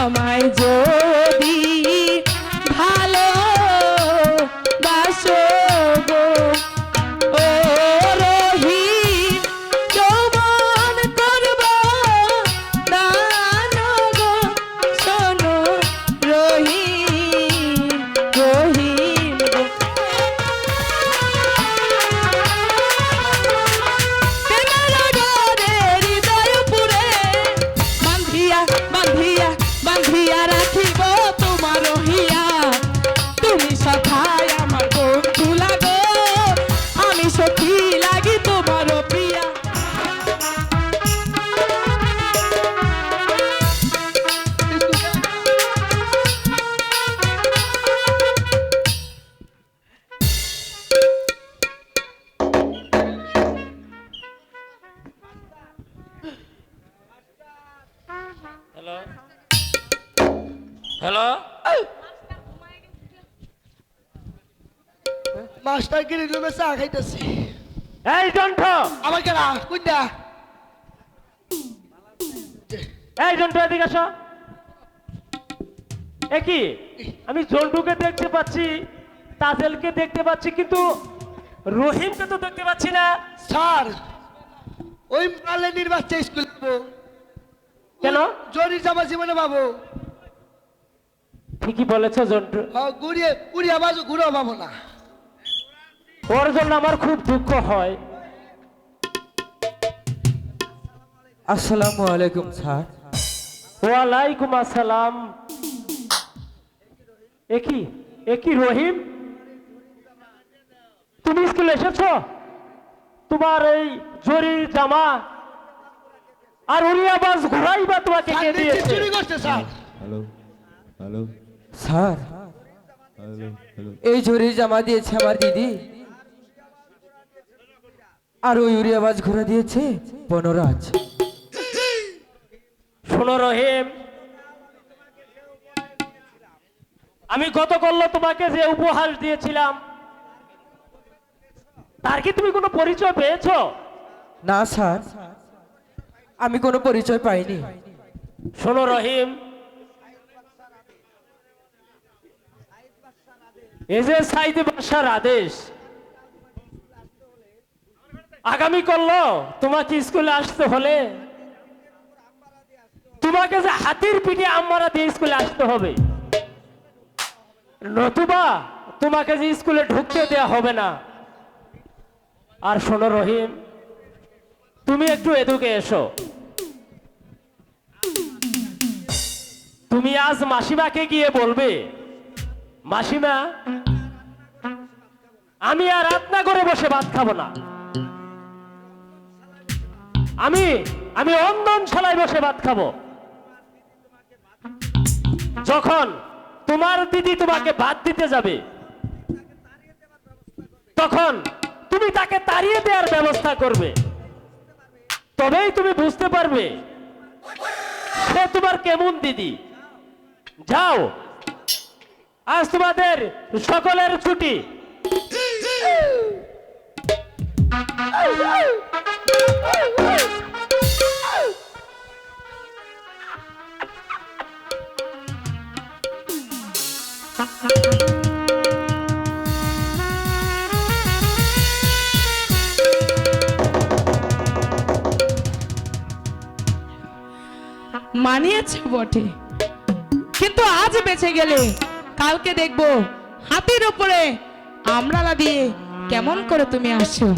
আমায় যদি ভালো বাসো গো ও রহিম যৌবন করব দান গো শোনো রহিম রহিম গো প্রেমের ডোরে হৃদয় পুরে বান্ধিয়া বান্ধিয়া বান্ধিয়া রাখিব তোমার রহিয়া তুমি সখায় আমার বন্ধু লাগো আমি সখী লাগি তোমার প্রিয়া হ্যালো হ্যালো মাস্টার গিরি রুমে চা খাইতেছি এই জন্ঠ আমাকে না কুইটা এই জন্টু এদিকে আসো কি আমি জন্টুকে দেখতে পাচ্ছি তাজেলকে দেখতে পাচ্ছি কিন্তু রহিমকে তো দেখতে পাচ্ছি না স্যার ওই মালেনির বাচ্চা স্কুল যাবো কেন জরির জামা জীবনে পাবো ঠিকই বলেছো জন্টু ঘুরিয়ে উড়িয়া বাজু ঘুরেও পাবো না ওর জন্য আমার খুব দুঃখ হয় আসসালামু আলাইকুম স্যার। ওয়ালাইকুম আসসালাম একই রহিম তুমি স্কুলে এসেছো তোমার এই জরির জামা আর উড়িয়া বাস ঘোরাই বা তোমাকে কে স্যার, দিয়েছে চুরি করছে sir hello hello sir hello hello এই ঝুড়ির জামা দিয়েছে আমার দিদি আর ওই উড়িয়াবাজ ঘোরা দিয়েছে বনরাজ। শোনো রহিম আমি গতকাল তোমাকে যে উপহার দিয়েছিলাম তার কি তুমি কোনো পরিচয় পেয়েছো না স্যার, আমি কোনো পরিচয় পাইনি। শোনো রহিম এই যে সাইদ বাদশার আদেশ আগামী করলো তোমাকে স্কুলে আসতে হলে তোমাকে যে হাতির পিঠে আমরা দিয়ে স্কুলে আসতে হবে, নতুবা তোমাকে যে স্কুলে ঢুকতে দেয়া হবে না। আর শোনো রহিম তুমি একটু এদিকে এসো, তুমি আজ মাসিমাকে গিয়ে বলবে মাসিমা আমি আর রান্না করে বসে ভাত খাবো না, আমি অন্ধনশালায় বসে ভাত খাবো। যখন তোমার দিদি তোমাকে ভাত দিতে যাবে তখন তুমি তাকে তাড়িয়ে দেওয়ার ব্যবস্থা করবে, তবেই তুমি বুঝতে পারবে সে তোমার কেমন দিদি। যাও, আজ তোমাদের সকলের ছুটি। মানিয়েছে বটে, কিন্তু আজ বেঁচে গেলে কালকে দেখবো হাতির উপরে আমরালা দিয়ে কেমন করে তুমি আসো।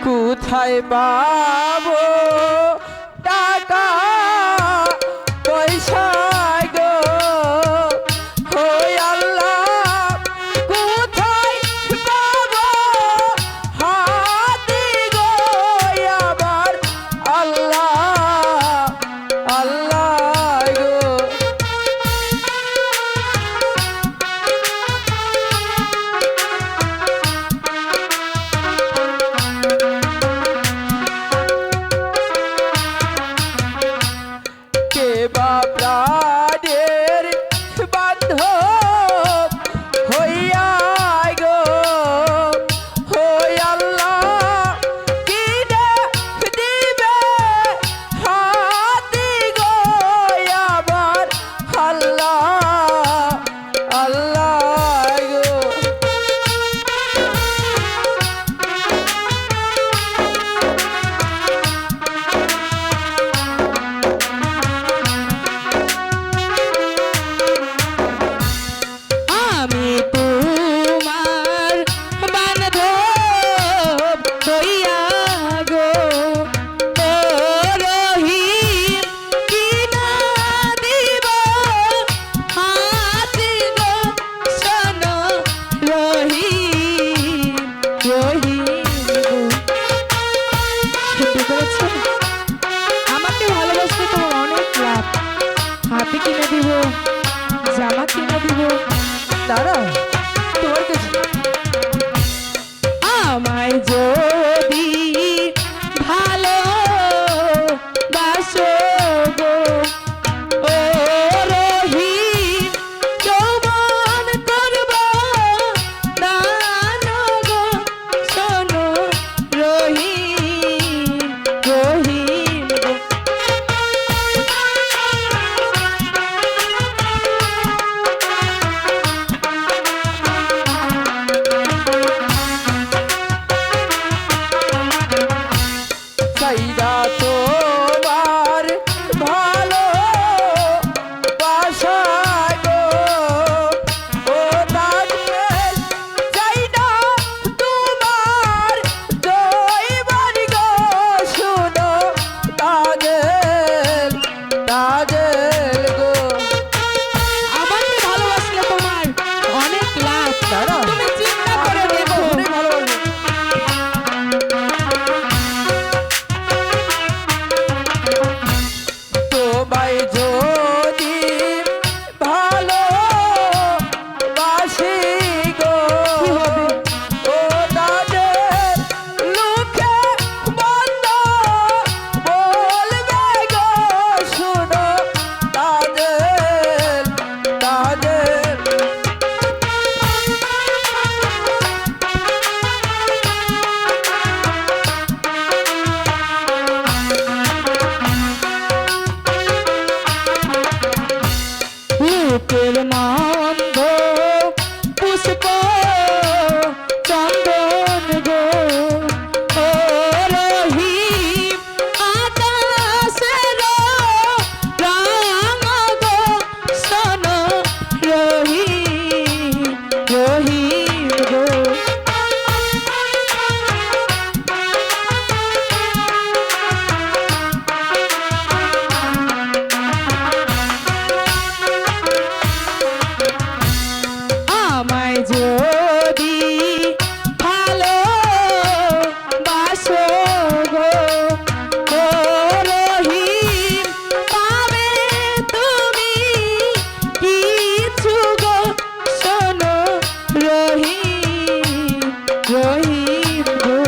কোথায় পাবো টাকা পয়সা গো, ওই আল্লাহ কোথায় পাবো হাতি গো আবার আল্লাহ আল্লাহ গো। কিনে দিব, জামা কিনে দিব। দাঁড়া, তোমার কাছে আমায় যদি ভালো বাসো গো ও রহিম, যৌবন করব দান গো, শোনো রহিম, রহিম গো। চাইদা তোমার ভালো বাসা গো ও তাজেল, চাইদা তোমার দইবার গো, শুনো তাজেল, তাজেল গো। আমাকে ভালোবাসলে তোমার অনেক লাভ, দাঁড়া, তুমি চিন্তা করে দেখো। অনেক ভালোবাসি। তোমায় যদি ভালো বাসি গো কি হবে? ও তাদের লোকে বন্ধ বলবে গো, শুনো তাদের, তাদের বুকের মন্দ পুষ্প চন্দন গো ও রহিম, আকাশের রঙ গো, শোনো রহিম, রহিম গো। আমায় যদি ভালো বাসো গো ও রহিম, পাবে তুমি কিছু গো, শোনো রহিম, রহিম গো।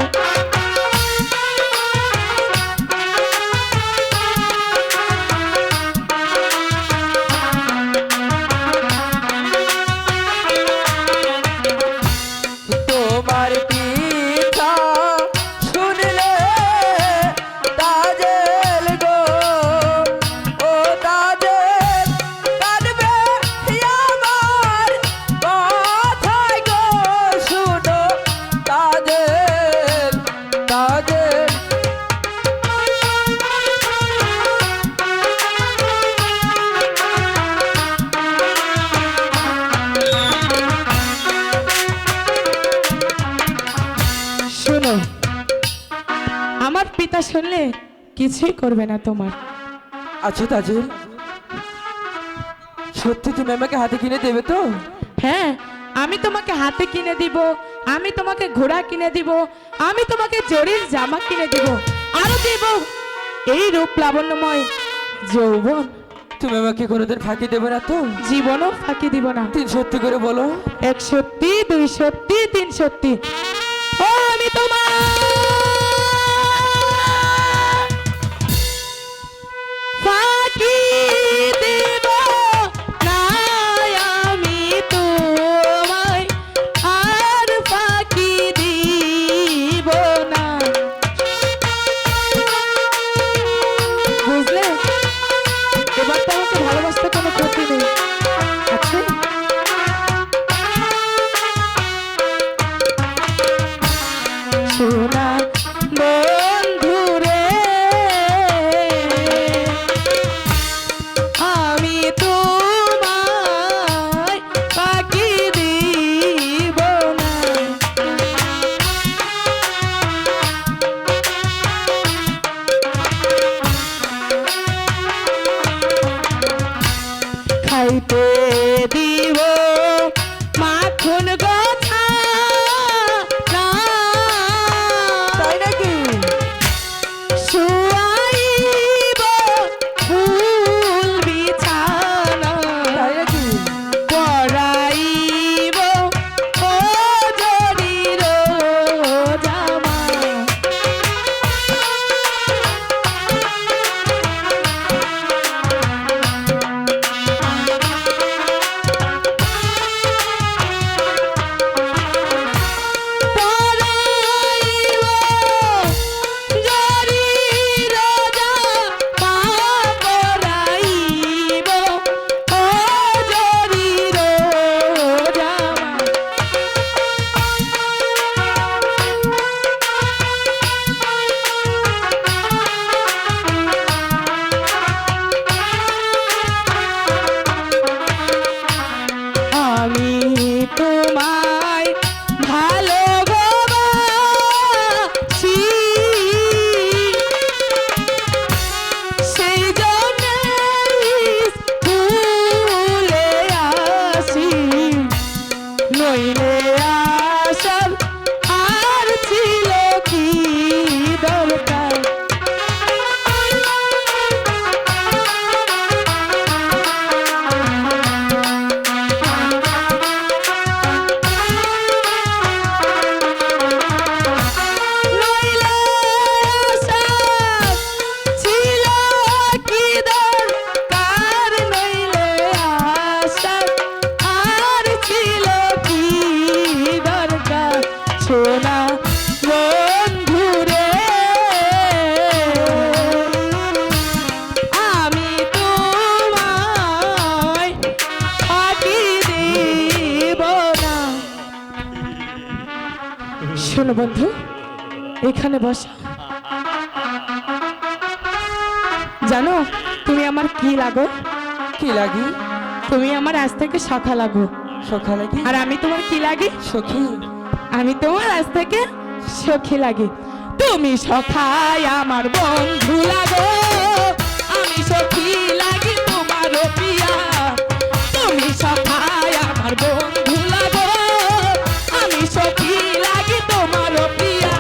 তোমার পিতা শুনলে তাজেল গো ও তাজেল, কাঁদবে আমার কথায় গো, শুনো তাজেল, তাজেল শোনো, আমার পিতা শুনলে কিছুই করবে না তোমার। আচ্ছা তাজেল, সত্যি তুমি আমাকে হাতে কিনে দেবে তো? হ্যাঁ, আমি তোমাকে হাতে কিনে দিব, আমি তোমাকে ঘোড়া কিনে দিব, আমি তোমাকে জরির জামা কিনে দিব, আরো দিব এই রূপ লাবণ্যময় যৌবন। তুমি আমাকে কোনোদিন ফাঁকি দেবে না তো? জীবনও ফাঁকি দিব না। তিন সত্যি করে বলো। এক সত্যি, দুই সত্যি, তিন সত্যি। ও আমি তোমার ফাঁকি দেব না, আমি তোমায় আর ফাঁকি দিব না। বুঝলে? এবার তো আমাকে ভালোবাসতে কোনো ক্ষতি নেই, আছে? শুধু বন্ধু এখানে বসো। জানো তুমি আমার কি লাগো? কি লাগি? তুমি আমার আজ থেকে সখা লাগো। সখা লাগি? আর আমি তোমার কি লাগি? সখী? আমি তোমার আজ থেকে সখী লাগি। তুমি সখাই আমার বন্ধু লাগো, আমি সখী লাগি তোমার প্রিয়া। তুমি সখাই আমার বন্ধু লাগো, আমি সখী লাগি তোমার প্রিয়া।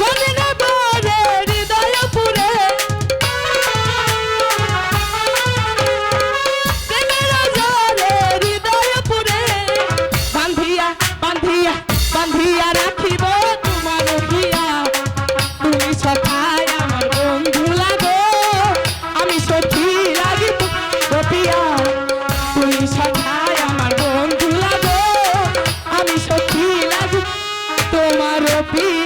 রঙিনে ভরে হৃদয় পুরে, প্রেমের জলে হৃদয় পুরে, বান্ধিয়া বান্ধিয়া বান্ধিয়া রাখিব তোমার হিয়া। তুমি সখাই আমার বন্ধু লাগো, আমি সখী লাগি তোমার প্রিয়া। তুমি সখাই আমার বন্ধু লাগো, আমি সখী লাগি তোমার প্রিয়া।